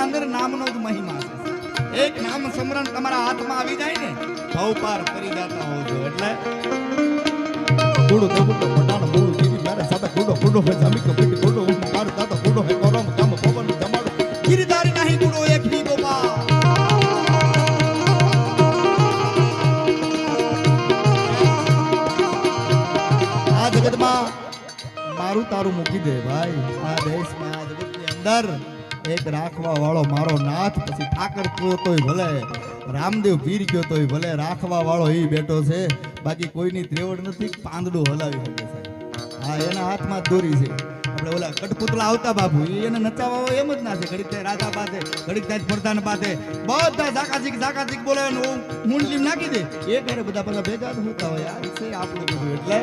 અંદર નામનો જ મહિમા છે. એક નામ સ્મરણ તમારા હાથમાં આવી જાય ને ભવ પાર કરી જાતા હો છો. એટલે કુડો દેવતો મટાણ મૂળ ગીરી મારે સાતા કુડો કુડો હે જામી કો પીટી કુડો હું માર દાતા કુડો હે કોરમ કામ પવન જમાડો ગિરધારી નહીં ગુડો એક ની ગોપા. આ જગતમાં મારું તારું મૂકી દે ભાઈ. આ દેશમાં આ જગતની અંદર એક રાખવા વાળો મારો નાથ, પછી ઠાકર કયો તોય ભલે, રામદેવ પીર કયો તોય ભલે, રાખવા વાળો એ બેઠો છે. બાકી કોઈની ત્રેવડ નથી, પાંદડું હલાવી શકે છે. હા, એના હાથમાં જ દોરી છે. આપણે ઓલા કઠપુતળા આવતા બાપુ, એને નચાવવા એમ જ ના છે. ઘડીક થાય રાજા પાસે, ઘડીક થાય પ્રધાન પાસે, બધા ઝાકાઝીક બોલે, મુંડલી નાખી દે. એ ઘરે બધા બધા ભેગા થતા હોય. આ છે આપણું બધું. એટલે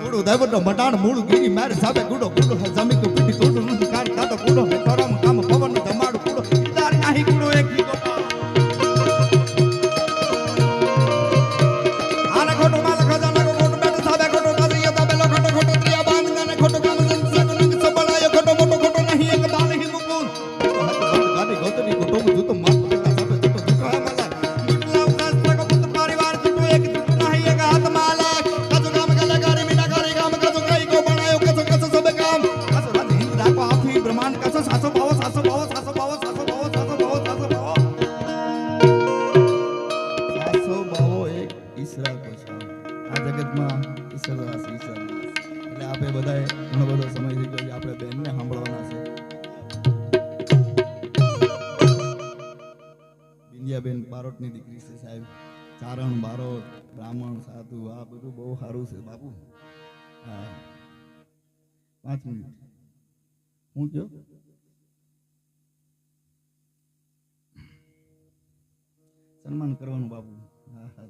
કુડો દેવતો મટાણ મૂળ ગીરી મારે સાબે કુડો કુડો જમી કો પીટી કુડો નું કાર દાતો કુડો કરમ કામ પવન જમાડો કુડો તાર નાહી કુડો એક ની ગોપા. આને ખોટો માલ ખજાના કો ખોટો બેટો સાબે ખોટો કાદરિયા સાબે લો ખોટો ખોટો ત્રિયા બાંધ ગાને ખોટો કામ સંસાર કો નંગ સંભળાયો ખોટો મોટો ખોટો નહીં એક બાલ હી મુકુન ગાડી ગોતરી ખોટો જૂતો માર બેટા સાબે જૂતો જૂતો હે માલા નિકલાવ શાસ્ત્ર કો પુત્ર પરિવાર જૂતો એક જૂતો નહીં એક હાથ માલા કજો કામ ગલે ગારી મીના ગારી કામ કજો કઈ કો બનાયો કજો કજો સબે કામ કજો રાજ હિંદ રાખો આખી બ્રહ્માંડ કજો સાસો ભાવો સાસો ભાવો સાસો ભાવો સાસો ભાવો સાસો ભાવો સાસો ભાવો સાસો ભાવો એક ઈશ્વર કો છે. આ જગતમાં ઈશ્વર વાસ ઈશ્વર એટલે આપણે બધાએ ઘણો બધો સમય થઈ ગયો છે. આપણે બેનને સાંભળવાના છે. બિંદિયાબેન બારોટની દીકરી છે સાહેબ. ચારણ બારોટ, બ્રાહ્મણ સાધુ, આ બધું બહુ સારું છે બાપુ. હા, 5 મિનિટ હું કયો સન્માન કરવાનું બાપુ. હા હા